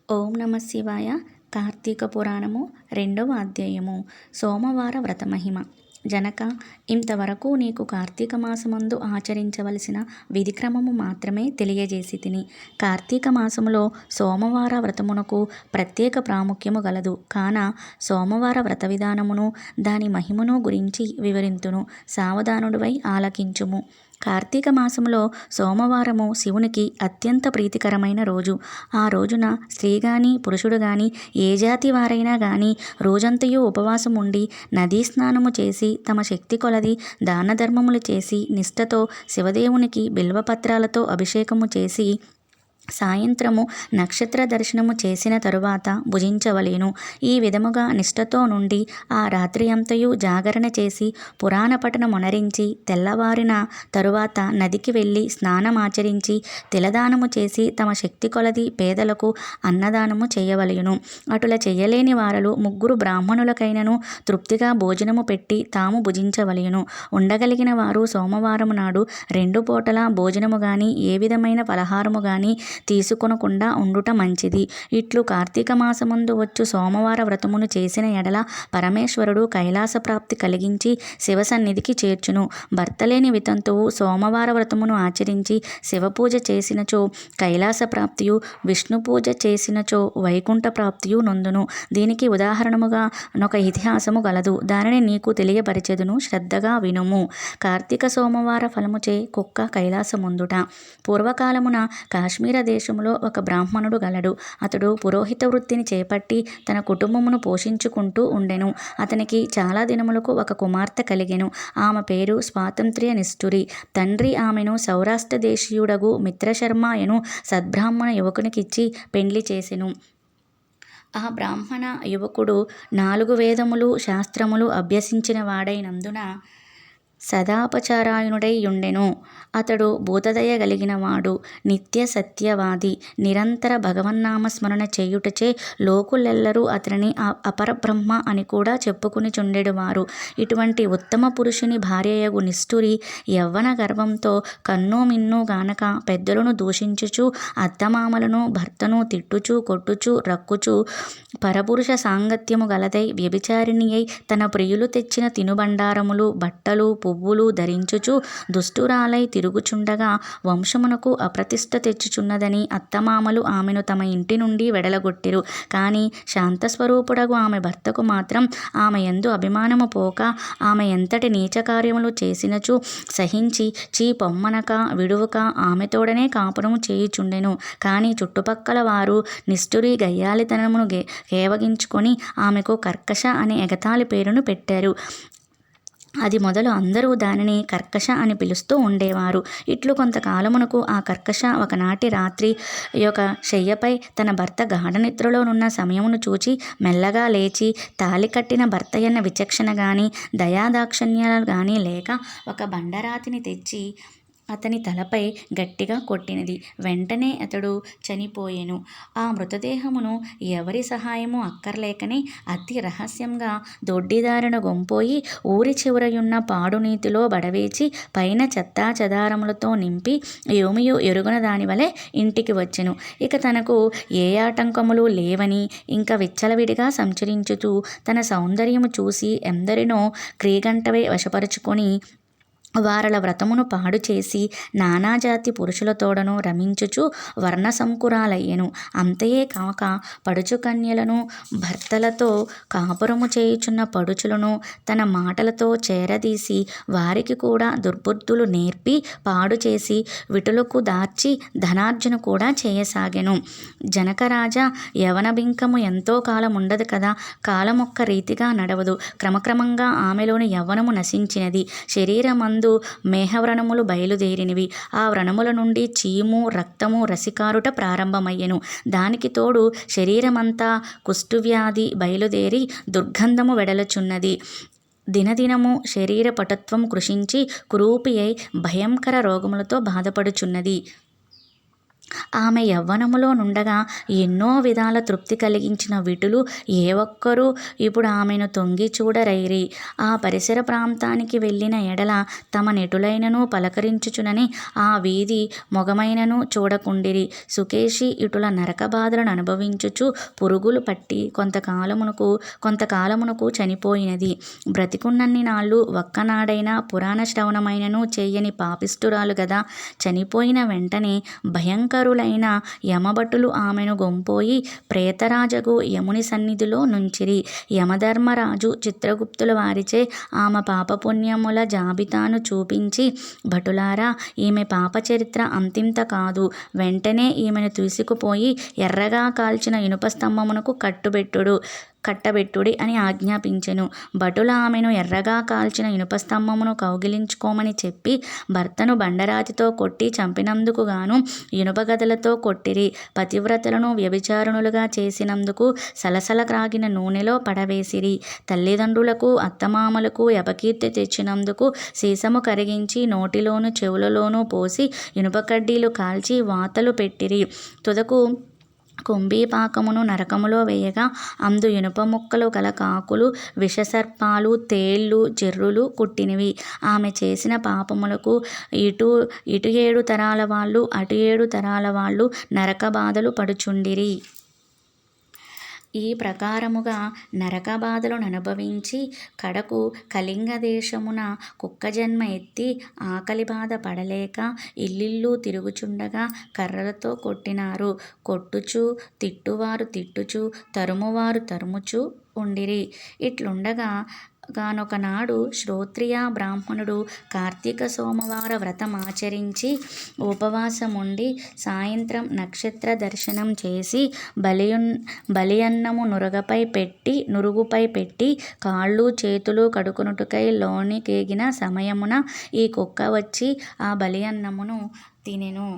ఓం నమ శివాయ. కార్తీక పురాణము 2వ అధ్యాయము. సోమవార వ్రత మహిమ. జనక, ఇంతవరకు నీకు కార్తీక మాసమందు ఆచరించవలసిన విధిక్రమము మాత్రమే తెలియజేసి తిని. కార్తీక మాసములో సోమవార వ్రతమునకు ప్రత్యేక ప్రాముఖ్యము గలదు. కాన సోమవార వ్రత విధానమును దాని మహిమను గురించి వివరింతును. సావధానుడివై ఆలకించుము. కార్తీక మాసంలో సోమవారము శివునికి అత్యంత ప్రీతికరమైన రోజు. ఆ రోజున స్త్రీ గాని పురుషుడు గాని ఏ జాతి వారైనా గాని రోజంతయు ఉపవాసం ఉండి నదీ స్నానము చేసి తమ శక్తి కొలది దాన ధర్మములు చేసి నిష్ఠతో శివదేవునికి బిల్వపత్రాలతో అభిషేకము చేసి సాయంత్రము నక్షత్ర దర్శనము చేసిన తరువాత భుజించవలెను. ఈ విధముగా నిష్ఠతో నుండి ఆ రాత్రి అంతయు జాగరణ చేసి పురాణ పఠనమునరించి తెల్లవారిన తరువాత నదికి వెళ్ళి స్నానమాచరించి తిలదానము చేసి తమ శక్తి కొలది పేదలకు అన్నదానము చేయవలెను. అటుల చేయలేని వారలు 3 బ్రాహ్మణులకైనను తృప్తిగా భోజనము పెట్టి తాము భుజించవలెను. ఉండగలిగిన వారు సోమవారము నాడు 2 పూటల భోజనము గాని ఏ విధమైన పలహారము గాని తీసుకొనకుండా ఉండుట మంచిది. ఇట్లు కార్తీక మాసమందు వచ్చు సోమవార వ్రతమును చేసిన ఎడల పరమేశ్వరుడు కైలాస ప్రాప్తి కలిగించి శివసన్నిధికి చేర్చును. భర్తలేని వితంతువు సోమవార వ్రతమును ఆచరించి శివపూజ చేసినచో కైలాస ప్రాప్తియు, విష్ణు పూజ చేసినచో వైకుంఠ ప్రాప్తియు నొందును. దీనికి ఉదాహరణముగా ఒక ఇతిహాసము గలదు. దానిని నీకు తెలియపరిచెదను, శ్రద్ధగా వినుము. కార్తీక సోమవార ఫలముచే కుక్క కైలాసముందుట. పూర్వకాలమున కాశ్మీర దేశంలో ఒక బ్రాహ్మణుడు గలడు. అతడు పురోహిత వృత్తిని చేపట్టి తన కుటుంబమును పోషించుకుంటూ ఉండెను. అతనికి చాలా దినములకు ఒక కుమార్తె కలిగెను. ఆమె పేరు స్వాతంత్ర్య నిష్ఠురి. తండ్రి ఆమెను సౌరాష్ట్ర దేశీయుడగు మిత్రశర్మ ఎను సద్బ్రాహ్మణ యువకునికిచ్చి పెండ్లి చేసెను. ఆ బ్రాహ్మణ యువకుడు 4 వేదములు శాస్త్రములు అభ్యసించిన వాడైనందున సదాపచారాయణుడై యుండెను. అతడు భూతదయ గలిగినవాడు, నిత్య సత్యవాది, నిరంతర భగవన్నామస్మరణ చేయుటచే లోకులెల్లరూ అతనిని అపరబ్రహ్మ అని కూడా చెప్పుకునిచుండెడువారు. ఇటువంటి ఉత్తమ పురుషుని భార్యయగు నిష్ఠురి యవ్వన గర్వంతో కన్ను మిన్ను గానక పెద్దలను దూషించుచు అత్తమామలను భర్తను తిట్టుచు కొట్టుచు రక్కుచు పరపురుష సాంగత్యము గలదై వ్యభిచారిణి అయి తన ప్రియులు తెచ్చిన తినుబండారములు బట్టలు పువ్వులు ధరించుచు దుష్టురాలై తిరుగుచుండగా వంశమునకు అప్రతిష్ట తెచ్చుచున్నదని అత్తమామలు ఆమెను తమ ఇంటి నుండి వెడలగొట్టిరు. కానీ శాంతస్వరూపుడగు ఆమె భర్తకు మాత్రం ఆమె యందు అభిమానము పోక ఆమె ఎంతటి నీచ కార్యములు చేసినచు సహించి చీ పొమ్మనక విడువక ఆమెతోడనే కాపురము చేయుచుండెను. కానీ చుట్టుపక్కల వారు నిష్ఠురి గయ్యాలితనమును కేవగించుకొని ఆమెకు కర్కశ అనే ఎగతాళి పేరును పెట్టారు. అది మొదలు అందరూ దానిని కర్కశ అని పిలుస్తూ ఉండేవారు. ఇట్లు కొంతకాలమునకు ఆ కర్కశ ఒకనాటి రాత్రి యొక్క శయ్యపై తన భర్త గాఢనిద్రలోనున్న సమయమును చూచి మెల్లగా లేచి తాళి కట్టిన భర్తయన్న విచక్షణ గాని దయాదాక్షణ్యాలు గాని లేక ఒక బండరాతిని తెచ్చి అతని తలపై గట్టిగా కొట్టినది. వెంటనే అతడు చనిపోయెను. ఆ మృతదేహమును ఎవరి సహాయము అక్కర్లేకనే అతి రహస్యంగా దొడ్డిదారిన గొంపోయి ఊరి చివరయున్న పాడునీతిలో బడవేచి పైన చెత్తా చెదారములతో నింపి యోమియు ఎరుగన దానివలె ఇంటికి వచ్చెను. ఇక తనకు ఏ ఆటంకములు లేవని ఇంకా విచ్చలవిడిగా సంచరించుతూ తన సౌందర్యము చూసి ఎందరినో క్రీగంటవై వశపరుచుకొని వారల వ్రతమును పాడు చేసి నానాజాతి పురుషులతోడను రమించుచు వర్ణసంకురాలయ్యెను. అంతయే కాక పడుచు కన్యలను భర్తలతో కాపురము చేయుచున్న పడుచులను తన మాటలతో చేరదీసి వారికి కూడా దుర్బుద్ధులు నేర్పి పాడు చేసి విటులకు దార్చి ధనార్జన కూడా చేయసాగెను. జనకరాజా, యవన బింకము ఎంతో కాలం ఉండదు కదా. కాలమొక్క రీతిగా నడవదు. క్రమక్రమంగా ఆమెలోని యవ్వనము నశించినది. శరీరమందు మేహవ్రణములు బయలుదేరినవి. ఆ వ్రణముల నుండి చీము రక్తము రసికారుట ప్రారంభమయ్యెను. దానికి తోడు శరీరమంతా కుష్ఠువ్యాధి బయలుదేరి దుర్గంధము వెడలుచున్నది. దినదినము శరీర పటుత్వము కృషించి కురూపి అయి భయంకర రోగములతో బాధపడుచున్నది. ఆమె యవ్వనములో నుండగా ఎన్నో విధాల తృప్తి కలిగించిన విటులు ఏ ఒక్కరూ ఇప్పుడు ఆమెను తొంగి చూడరైరి. ఆ పరిసర ప్రాంతానికి వెళ్ళిన ఎడల తమ నెటులైనను పలకరించుచునని ఆ వీధి మొగమైనను చూడకుండిరి. సుకేషి ఇటుల నరక బాధలను అనుభవించుచు పురుగులు పట్టి కొంతకాలమునకు చనిపోయినది. బ్రతికున్నన్ని నాళ్ళు ఒక్కనాడైనా పురాణ శ్రవణమైనను చేయని పాపిష్టురాలు గదా. చనిపోయిన వెంటనే భయంకరులైన యమభటులు ఆమెను గొంపోయి ప్రేతరాజగు యముని సన్నిధిలో నుంచిరి. యమధర్మరాజు చిత్రగుప్తుల వారిచే ఆమె పాపపుణ్యముల జాబితాను చూపించి, భటులారా, ఈమె పాపచరిత్ర అంతింత కాదు. వెంటనే ఈమెను తీసుకుపోయి ఎర్రగా కాల్చిన ఇనుప స్తంభమునకు కట్టబెట్టుడి అని ఆజ్ఞాపించెను. భటులు ఆమెను ఎర్రగా కాల్చిన ఇనుప స్తంభమును కౌగిలించుకోమని చెప్పి భర్తను బండరాతితో కొట్టి చంపినందుకు గాను ఇనుప గదలతో కొట్టిరి. పతివ్రతలను వ్యభిచారిణులుగా చేసినందుకు సలసల క్రాగిన నూనెలో పడవేసిరి. తల్లిదండ్రులకు అత్తమామలకు అపకీర్తి తెచ్చినందుకు సీసము కరిగించి నోటిలోను చెవులలోనూ పోసి ఇనుప కడ్డీలు కాల్చి వాతలు పెట్టిరి. తుదకు కుంభీపాకమును నరకములో వేయగా అందు ఇనుప ముక్కలు గల కాకులు, విషసర్పాలు, తేళ్ళు, జెర్రులు కుట్టినవి. ఆమె చేసిన పాపములకు ఇటు 7 తరాల వాళ్ళు అటు 7 తరాల వాళ్ళు నరక బాధలు పడుచుండిరి. ఈ ప్రకారముగా నరక బాధలను అనుభవించి కడకు కళింగ దేశమున కుక్కజన్మ ఎత్తి ఆకలి బాధ పడలేక ఇల్లిల్లు తిరుగుచుండగా కర్రలతో కొట్టినారు. కొట్టుచు తిట్టువారు తిట్టుచు తరుమువారు తరుముచు ఉండిరి. ఇట్లుండగా గానొకనాడు శ్రోత్రియ బ్రాహ్మణుడు కార్తీక సోమవార వ్రతమాచరించి ఉపవాసముండి సాయంత్రం నక్షత్ర దర్శనం చేసి బలియన్నము నురుగుపై పెట్టి కాళ్ళు చేతులు కడుకొనుటకై లోనికేగిన సమయమున ఈ కుక్క వచ్చి ఆ బలియన్నమును తినెను.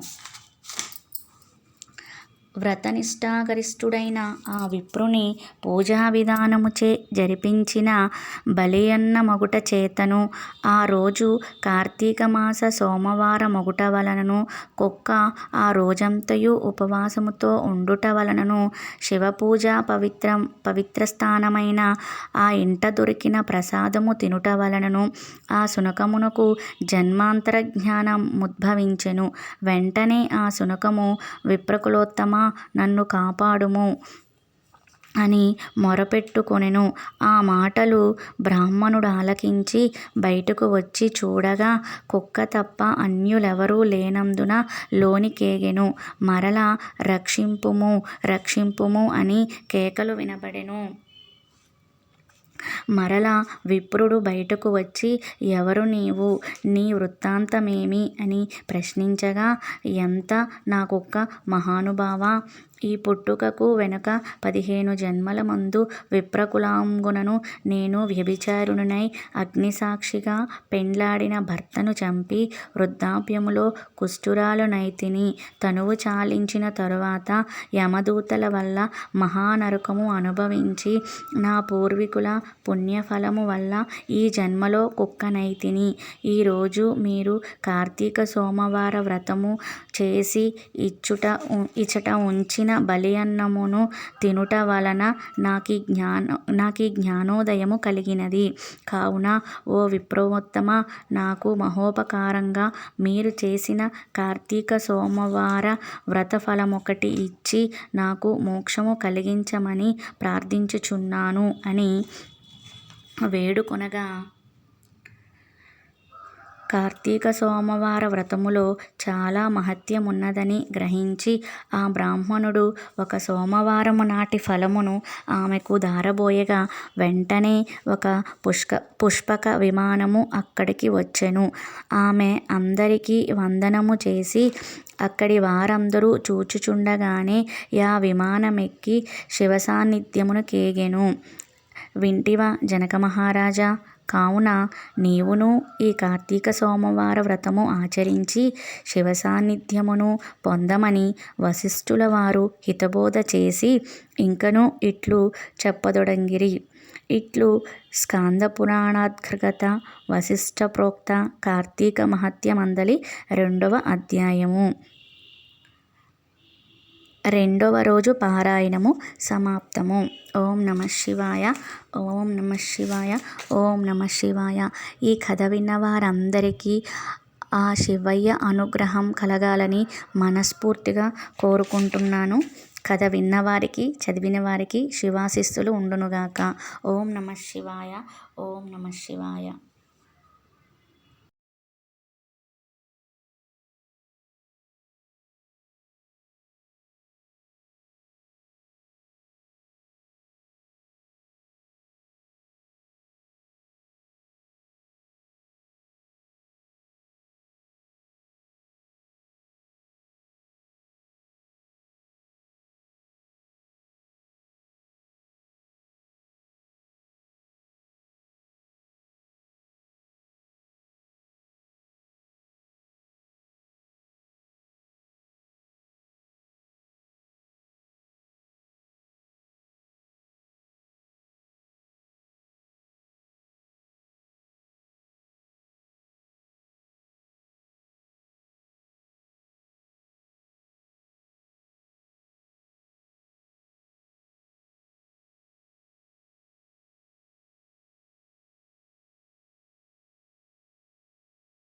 వ్రతనిష్ఠాగరిష్ఠుడైన ఆ విప్రుని పూజా విధానముచే జరిపించిన బలియన్న మగుట చేతను ఆ రోజు కార్తీక మాస సోమవార మగుట వలనను కుక్క ఆ రోజంతయు ఉపవాసముతో ఉండుట వలనను శివపూజా పవిత్రస్థానమైన ఆ ఇంట దొరికిన ప్రసాదము తినుట వలనను ఆ శునకమునకు జన్మాంతర జ్ఞానముద్భవించెను. వెంటనే ఆ శునకము, విప్రకులోత్తమా, నన్ను కాపాడుము అని మొరపెట్టుకొనెను. ఆ మాటలు బ్రాహ్మణుడు ఆలకించి బయటకు వచ్చి చూడగా కుక్క తప్ప అన్యులెవరూ లేనందున లోనికేగెను. మరలా రక్షింపుము రక్షింపుము అని కేకలు వినబడెను. మరలా విప్రుడు బయటకు వచ్చి, ఎవరు నీవు, నీ వృత్తాంతమేమి అని ప్రశ్నించగా, ఎంత నా కుక్క మహానుభావా, ఈ పుట్టుకకు వెనుక 15 జన్మల మందు విప్రకులాంగునను నేను వ్యభిచారిణినై అగ్నిసాక్షిగా పెండ్లాడిన భర్తను చంపి వృద్ధాప్యములో కుష్ఠురాలునైతిని. తనువు చాలించిన తరువాత యమదూతల వల్ల మహానరకము అనుభవించి నా పూర్వీకుల పుణ్యఫలము వల్ల ఈ జన్మలో కుక్కనైతిని. ఈరోజు మీరు కార్తీక సోమవార వ్రతము చేసి ఇచ్చట ఉంచిన బలియన్నమును తినుట వలన నాకీ జ్ఞానోదయము కలిగినది. కావున ఓ విప్రోత్తమ, నాకు మహోపకారంగా మీరు చేసిన కార్తీక సోమవార వ్రత ఫలమొకటి ఇచ్చి నాకు మోక్షము కలిగించమని ప్రార్థించుచున్నాను అని వేడుకొనగా, కార్తీక సోమవార వ్రతములో చాలా మహత్యమున్నదని గ్రహించి ఆ బ్రాహ్మణుడు ఒక సోమవారము నాటి ఫలమును ఆమెకు ధారబోయగా వెంటనే ఒక పుష్పక విమానము అక్కడికి వచ్చెను. ఆమె అందరికీ వందనము చేసి అక్కడి వారందరూ చూచుచుండగానే ఆ విమానమెక్కి శివసాన్నిధ్యమును కేగెను. వింటివా జనక మహారాజా, కావున నీవును ఈ కార్తీక సోమవార వ్రతము ఆచరించి శివసాన్నిధ్యమును పొందమని వశిష్ఠుల వారు హితబోధ చేసి ఇంకను ఇట్లు చెప్పదొడంగిరి. ఇట్లు స్కాంద పురాణాంతర్గత వశిష్ఠ ప్రోక్త కార్తీక మహత్యమందలి 2వ అధ్యాయము. రెండవ రోజు పారాయణము సమాప్తము. ఓం నమ శివాయ. ఓం నమ శివాయ. ఓం నమ శివాయ. ఈ కథ విన్న వారందరికీ ఆ శివయ్య అనుగ్రహం కలగాలని మనస్ఫూర్తిగా కోరుకుంటున్నాను. కథ విన్నవారికి, చదివిన వారికి శివాశిస్సులు ఉండునుగాక. ఓం నమ శివాయ. ఓం నమ శివాయ.